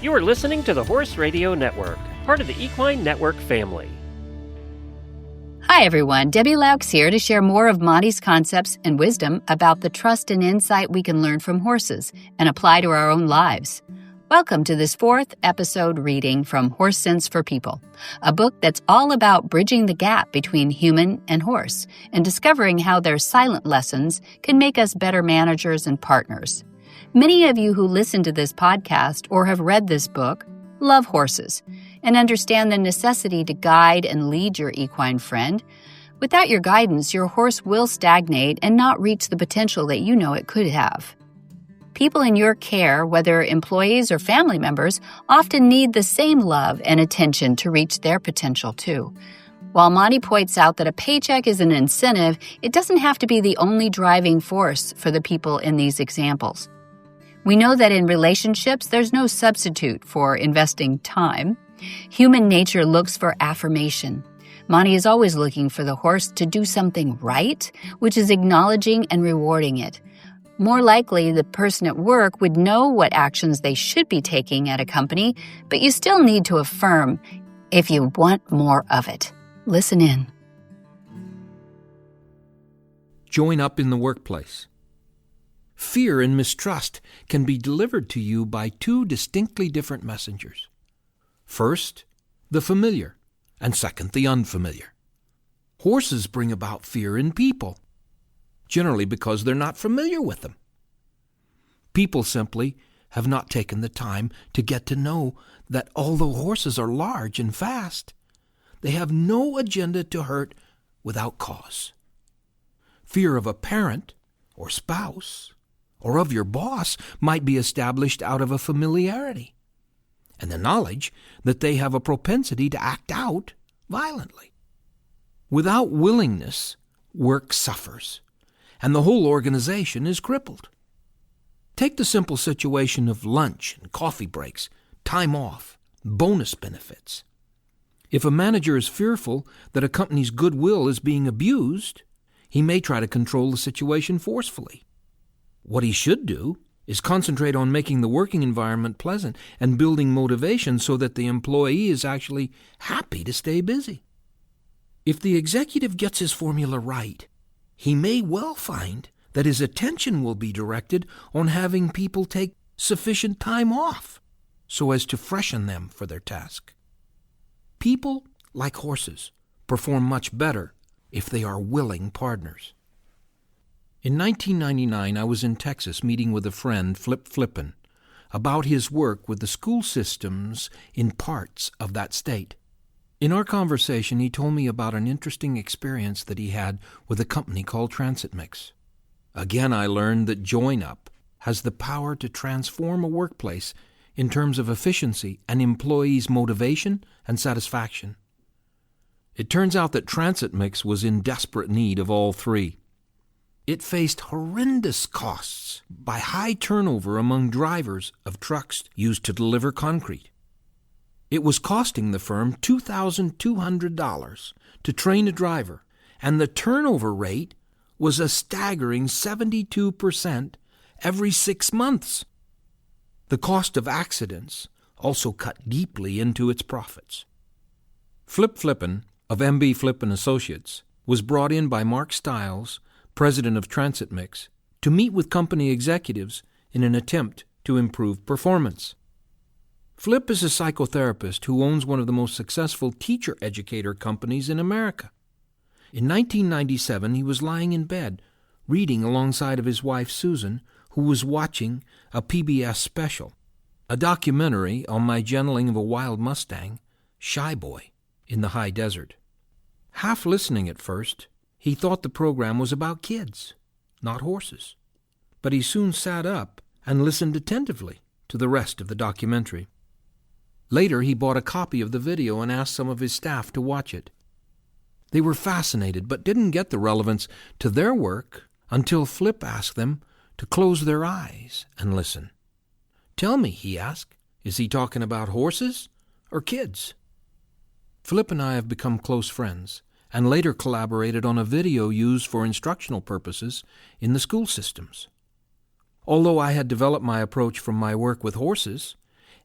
You are listening to the Horse Radio Network, part of the Equine Network family. Hi, everyone. Debbie Loucks here to share more of Monty's concepts and wisdom about the trust and insight we can learn from horses and apply to our own lives. Welcome to this 4th episode reading from Horse Sense for People, a book that's all about bridging the gap between human and horse and discovering how their silent lessons can make us better managers and partners. Many of you who listen to this podcast or have read this book love horses and understand the necessity to guide and lead your equine friend. Without your guidance, your horse will stagnate and not reach the potential that you know it could have. People in your care, whether employees or family members, often need the same love and attention to reach their potential too. While Monty points out that a paycheck is an incentive, it doesn't have to be the only driving force for the people in these examples. We know that in relationships, there's no substitute for investing time. Human nature looks for affirmation. Monty is always looking for the horse to do something right, which is acknowledging and rewarding it. More likely, the person at work would know what actions they should be taking at a company, but you still need to affirm if you want more of it. Listen in. Join up in the workplace. Fear and mistrust can be delivered to you by 2 distinctly different messengers. First, the familiar, and second, the unfamiliar. Horses bring about fear in people, generally because they're not familiar with them. People simply have not taken the time to get to know that although horses are large and fast, they have no agenda to hurt without cause. Fear of a parent or spouse or of your boss might be established out of a familiarity and the knowledge that they have a propensity to act out violently. Without willingness, work suffers, and the whole organization is crippled. Take the simple situation of lunch and coffee breaks, time off, bonus benefits. If a manager is fearful that a company's goodwill is being abused, he may try to control the situation forcefully. What he should do is concentrate on making the working environment pleasant and building motivation so that the employee is actually happy to stay busy. If the executive gets his formula right, he may well find that his attention will be directed on having people take sufficient time off so as to freshen them for their task. People, like horses, perform much better if they are willing partners. In 1999, I was in Texas meeting with a friend, Flip Flippin, about his work with the school systems in parts of that state. In our conversation, he told me about an interesting experience that he had with a company called Transit Mix. Again, I learned that Join Up has the power to transform a workplace in terms of efficiency and employees' motivation and satisfaction. It turns out that Transit Mix was in desperate need of all 3. It faced horrendous costs by high turnover among drivers of trucks used to deliver concrete. It was costing the firm $2,200 to train a driver, and the turnover rate was a staggering 72% every 6 months. The cost of accidents also cut deeply into its profits. Flip Flippin of MB Flippin Associates was brought in by Mark Stiles, president of Transit Mix, to meet with company executives in an attempt to improve performance. Flip is a psychotherapist who owns one of the most successful teacher-educator companies in America. In 1997, he was lying in bed, reading alongside of his wife Susan, who was watching a PBS special, a documentary on my genitling of a wild Mustang, Shy Boy, in the high desert. Half listening at first, he thought the program was about kids, not horses. But he soon sat up and listened attentively to the rest of the documentary. Later, he bought a copy of the video and asked some of his staff to watch it. They were fascinated, but didn't get the relevance to their work until Flip asked them to close their eyes and listen. "Tell me," he asked, "is he talking about horses or kids?" Flip and I have become close friends, and later collaborated on a video used for instructional purposes in the school systems. Although I had developed my approach from my work with horses,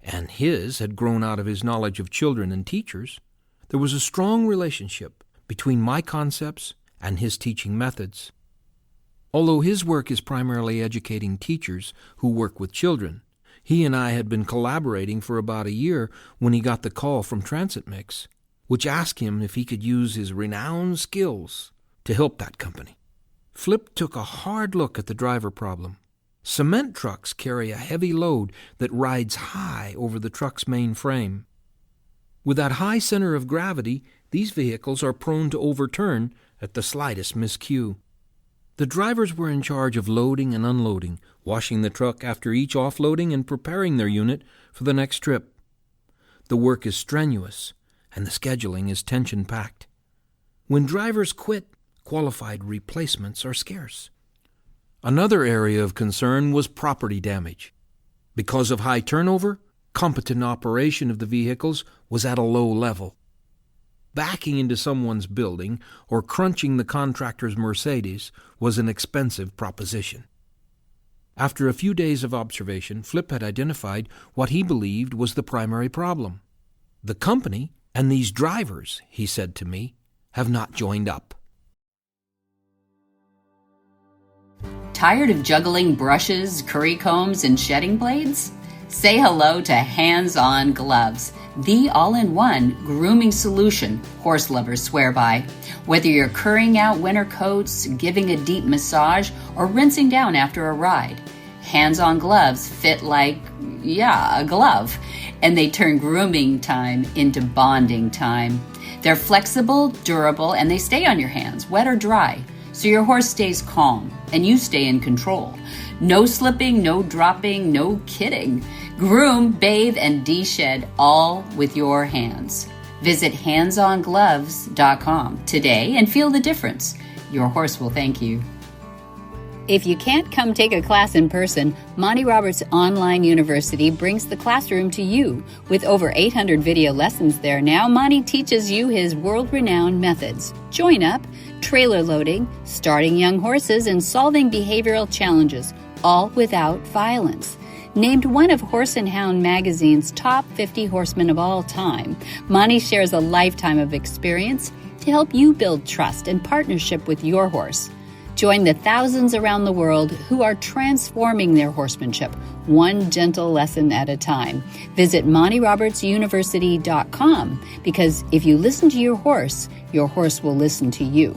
and his had grown out of his knowledge of children and teachers, there was a strong relationship between my concepts and his teaching methods. Although his work is primarily educating teachers who work with children, he and I had been collaborating for about a year when he got the call from Transit Mix, which asked him if he could use his renowned skills to help that company. Flip took a hard look at the driver problem. Cement trucks carry a heavy load that rides high over the truck's main frame. With that high center of gravity, these vehicles are prone to overturn at the slightest miscue. The drivers were in charge of loading and unloading, washing the truck after each offloading, and preparing their unit for the next trip. The work is strenuous, and the scheduling is tension-packed. When drivers quit, qualified replacements are scarce. Another area of concern was property damage. Because of high turnover, competent operation of the vehicles was at a low level. Backing into someone's building or crunching the contractor's Mercedes was an expensive proposition. After a few days of observation, Flip had identified what he believed was the primary problem. The company and these drivers, he said to me, have not joined up. Tired of juggling brushes, curry combs, and shedding blades? Say hello to HandsonGloves, the all-in-one grooming solution horse lovers swear by. Whether you're currying out winter coats, giving a deep massage, or rinsing down after a ride, HandsonGloves fit like, a glove, and they turn grooming time into bonding time. They're flexible, durable, and they stay on your hands, wet or dry, so your horse stays calm and you stay in control. No slipping, no dropping, no kidding. Groom, bathe, and de-shed all with your hands. Visit HandsonGloves.com today and feel the difference. Your horse will thank you. If you can't come take a class in person, Monty Roberts Online University brings the classroom to you. With over 800 video lessons there now, Monty teaches you his world-renowned methods. Join up, trailer loading, starting young horses, and solving behavioral challenges, all without violence. Named one of Horse and Hound magazine's top 50 horsemen of all time, Monty shares a lifetime of experience to help you build trust and partnership with your horse. Join the thousands around the world who are transforming their horsemanship, one gentle lesson at a time. Visit MontyRobertsUniversity.com, because if you listen to your horse will listen to you.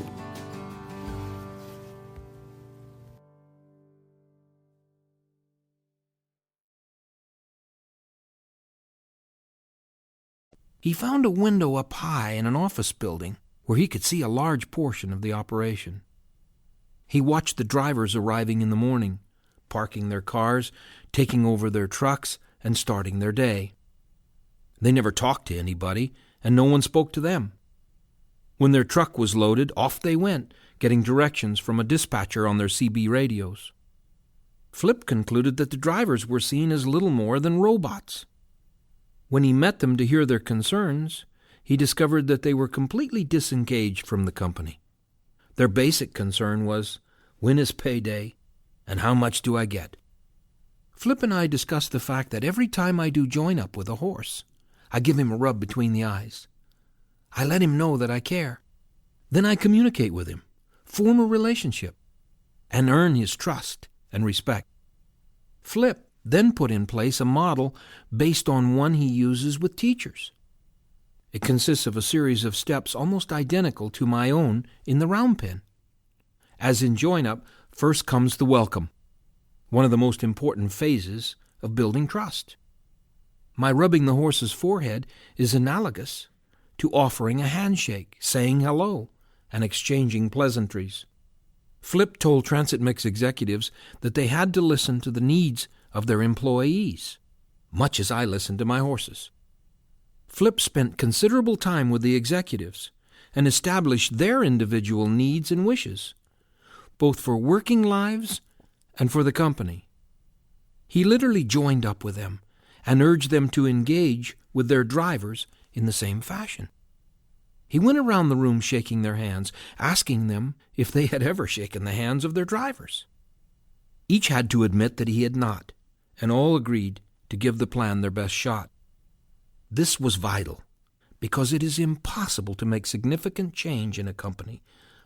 He found a window up high in an office building where he could see a large portion of the operation. He watched the drivers arriving in the morning, parking their cars, taking over their trucks, and starting their day. They never talked to anybody, and no one spoke to them. When their truck was loaded, off they went, getting directions from a dispatcher on their CB radios. Flip concluded that the drivers were seen as little more than robots. When he met them to hear their concerns, he discovered that they were completely disengaged from the company. Their basic concern was, when is payday, and how much do I get? Flip and I discussed the fact that every time I do join up with a horse, I give him a rub between the eyes. I let him know that I care. Then I communicate with him, form a relationship, and earn his trust and respect. Flip then put in place a model based on one he uses with teachers. It consists of a series of steps almost identical to my own in the round pen. As in join-up, first comes the welcome, one of the most important phases of building trust. My rubbing the horse's forehead is analogous to offering a handshake, saying hello, and exchanging pleasantries. Flip told Transit Mix executives that they had to listen to the needs of their employees, much as I listened to my horses. Flip spent considerable time with the executives and established their individual needs and wishes, both for working lives and for the company. He literally joined up with them and urged them to engage with their drivers in the same fashion. He went around the room shaking their hands, asking them if they had ever shaken the hands of their drivers. Each had to admit that he had not, and all agreed to give the plan their best shot. This was vital because it is impossible to make significant change in a company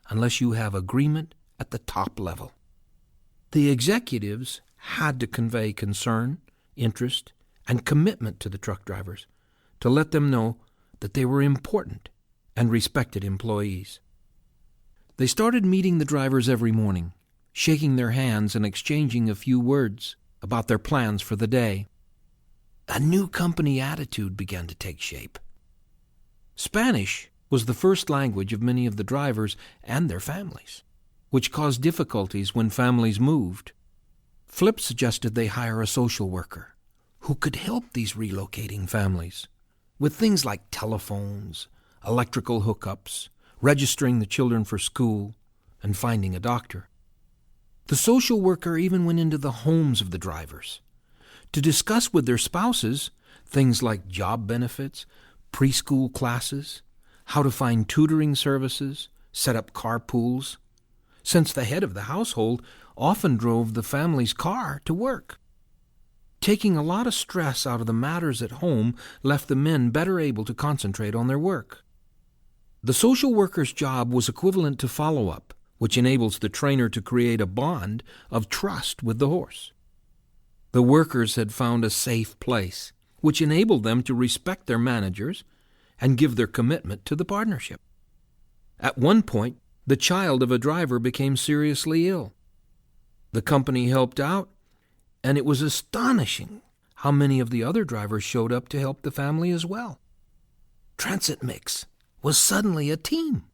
unless you have agreement at the top level. The executives had to convey concern, interest, and commitment to the truck drivers to let them know that they were important and respected employees. They started meeting the drivers every morning, shaking their hands and exchanging a few words about their plans for the day. A new company attitude began to take shape. Spanish was the first language of many of the drivers and their families, which caused difficulties when families moved. Flip suggested they hire a social worker who could help these relocating families with things like telephones, electrical hookups, registering the children for school, and finding a doctor. The social worker even went into the homes of the drivers to discuss with their spouses things like job benefits, preschool classes, how to find tutoring services, set up carpools, since the head of the household often drove the family's car to work. Taking a lot of stress out of the matters at home left the men better able to concentrate on their work. The social worker's job was equivalent to follow-up, which enables the trainer to create a bond of trust with the horse. The workers had found a safe place, which enabled them to respect their managers and give their commitment to the partnership. At one point, the child of a driver became seriously ill. The company helped out, and it was astonishing how many of the other drivers showed up to help the family as well. Transit Mix was suddenly a team.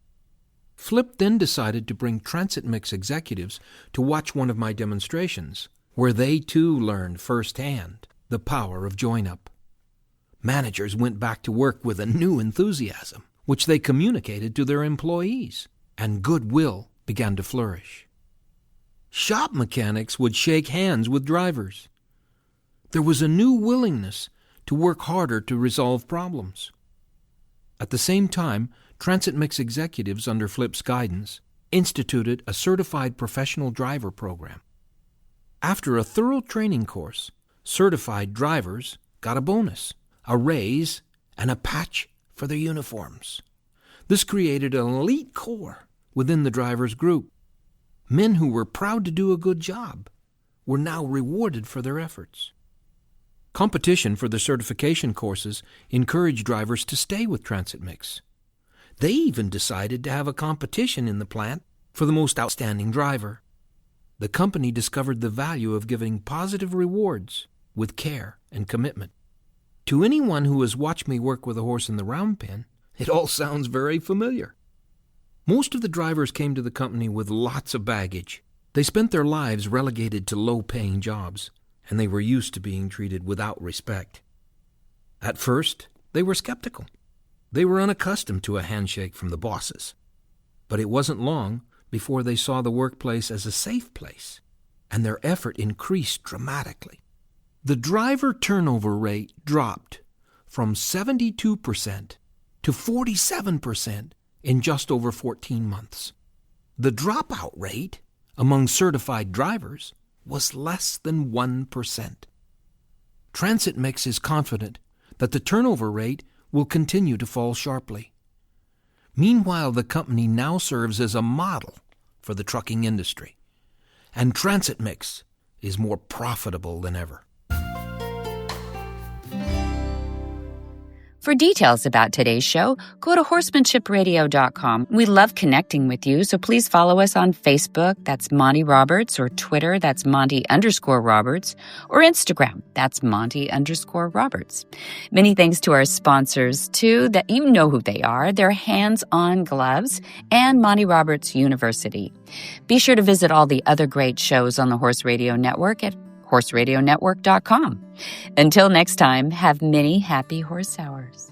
Flip then decided to bring Transit Mix executives to watch one of my demonstrations, where they too learned firsthand the power of join-up. Managers went back to work with a new enthusiasm, which they communicated to their employees, and goodwill began to flourish. Shop mechanics would shake hands with drivers. There was a new willingness to work harder to resolve problems. At the same time, Transit Mix executives under Flip's guidance instituted a certified professional driver program. After a thorough training course, certified drivers got a bonus, a raise, and a patch for their uniforms. This created an elite corps within the drivers' group. Men who were proud to do a good job were now rewarded for their efforts. Competition for the certification courses encouraged drivers to stay with Transit Mix. They even decided to have a competition in the plant for the most outstanding driver. The company discovered the value of giving positive rewards with care and commitment. To anyone who has watched me work with a horse in the round pen, it all sounds very familiar. Most of the drivers came to the company with lots of baggage. They spent their lives relegated to low-paying jobs, and they were used to being treated without respect. At first, they were skeptical. They were unaccustomed to a handshake from the bosses. But it wasn't long before they saw the workplace as a safe place, and their effort increased dramatically. The driver turnover rate dropped from 72% to 47% in just over 14 months. The dropout rate among certified drivers was less than 1%. Transit Mix is confident that the turnover rate will continue to fall sharply. Meanwhile, the company now serves as a model for the trucking industry, and Transit Mix is more profitable than ever. For details about today's show, go to HorsemanshipRadio.com. We love connecting with you, so please follow us on Facebook, that's Monty Roberts, or Twitter, that's Monty_Roberts, or Instagram, that's Monty_Roberts. Many thanks to our sponsors, too, that you know who they are. They're HandsonGloves and Monty Roberts University. Be sure to visit all the other great shows on the Horse Radio Network at HorseRadioNetwork.com. Until next time, have many happy horse hours.